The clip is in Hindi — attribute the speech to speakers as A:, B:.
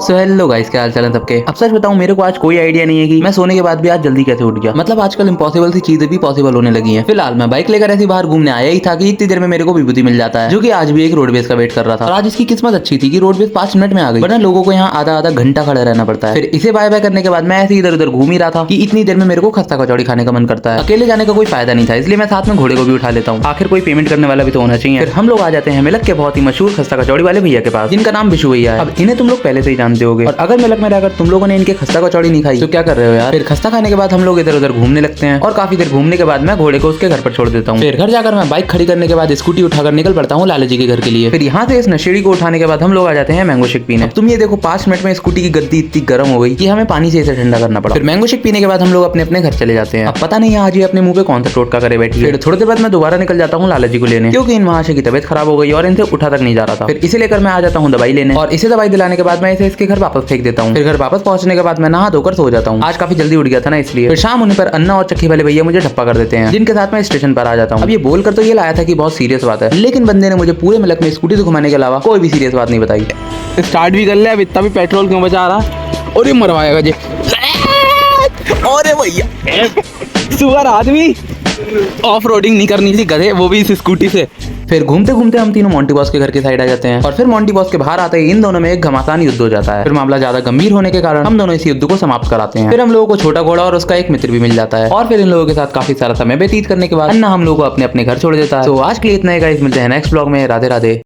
A: सो हेलो गाइस, क्या हाल चाल है सबके। अब सच बताऊं, मेरे को आज कोई आइडिया नहीं है कि मैं सोने के बाद भी आज जल्दी कैसे उठ गया। मतलब आजकल इम्पॉसिबल सी चीजें भी पॉसिबल होने लगी हैं। फिलहाल मैं बाइक लेकर ऐसी बाहर घूमने आया ही था कि इतनी देर में मेरे को विभूति मिल जाता है, जो कि आज भी एक रोडवेज का वेट कर रहा था। और आज इसकी किस्मत अच्छी थी कि रोडवेज 5 मिनट में आ गई, वरना लोगों को यहाँ आधा आधा घंटा खड़ा रहना पड़ता है। फिर इसे बाय बाय करने के बाद मैं ऐसे इधर उधर घूम ही रहा था कि इतनी देर में मेरे को खस्ता कचौड़ी खाने का मन करता है। अकेले जाने का कोई फायदा नहीं था, इसलिए मैं साथ में घोड़े को भी उठा लेता हूँ। आखिर कोई पेमेंट करने वाला भी तो होना चाहिए। फिर हम लोग आ जाते हैं मिलक के बहुत ही मशहूर खस्ता कचौड़ी वाले भैया के पास, जिनका नाम बिशु भैया है। अब इन्हें तुम लोग पहले से ही जानते होगे, और अगर मिलक में रहकर तुम लोगों ने इनके खस्ता कचौड़ी नहीं खाई तो क्या कर रहे हो यार। फिर खस्ता खाने के बाद हम लोग इधर उधर घूमने लगते हैं, और काफी देर घूमने के बाद मैं घोड़े को उसके घर पर छोड़ देता हूँ। फिर घर जाकर मैं बाइक खड़ी करने के बाद स्कूटी उठाकर निकल पड़ता हूँ लाला जी के घर के लिए। फिर यहाँ से इस नशेड़ी को उठाने के बाद हम लोग आ जाते हैं मैंगो शेक पीने। तुम ये देखो, 5 मिनट में स्कूटी की गद्दी इतनी गर्म हो गई कि हमें पानी से इसे ठंडा करना पड़ा। फिर मैंगो शेक पीने के बाद हम लोग अपने अपने घर चले जाते हैं। अब पता नहीं आज ये अपने मुंह पे कौन सा टोटका करे बैठी है। फिर थोड़ी देर बाद मैं दोबारा निकल जाता हूँ लाला जी को लेने, क्योंकि इन महाशय की तबियत खराब हो गई और इनसे उठा तक नहीं जा रहा था। फिर इसे लेकर मैं आ जाता हूँ दवाई लेने, और इसे दवाई दिलाने के बाद मैं इसे इसके घर वापस फेंक देता हूँ। फिर घर वापस पहुंचने के बाद मैं नहा धोकर सो जाता हूँ। आज काफी जल्दी उठ गया था ना, इसलिए। फिर शाम होने पर अन्ना और चक्की वाले भैया मुझे ठप्पा कर देते हैं, जिनके साथ मैं स्टेशन पर आ जाता हूँ। अब ये बोलकर तो ये लाया था कि बहुत सीरियस बात है, लेकिन बंदे ने मुझे पूरे मिलक में स्कूटी से घुमाने के अलावा कोई भी सीरियस बात नहीं बताई।
B: स्टार्ट भी कर ले, अब इतना भी पेट्रोल क्यों बचा रहा। और ये मरवाएगा जी। अरे भैया सुअर आदमी, ऑफ रोडिंग नहीं करनी थी गधे, वो भी इस स्कूटी से।
A: फिर घूमते घूमते हम तीनों मोंटी बॉस के घर की साइड आ जाते हैं, और फिर मोंटी बॉस के बाहर आते ही इन दोनों में एक घमासान युद्ध हो जाता है। फिर मामला ज्यादा गंभीर होने के कारण हम दोनों इस युद्ध को समाप्त कराते हैं। फिर हम लोगों को छोटा घोड़ा और उसका एक मित्र भी मिल जाता है, और फिर इन लोगों के साथ काफी सारा समय व्यतीत करने के बाद अन्ना हम लोगों को अपने अपने घर छोड़ देता है। तो आज के लिए इतना ही गाइस, मिलते हैं नेक्स्ट ब्लॉग में। राधे राधे।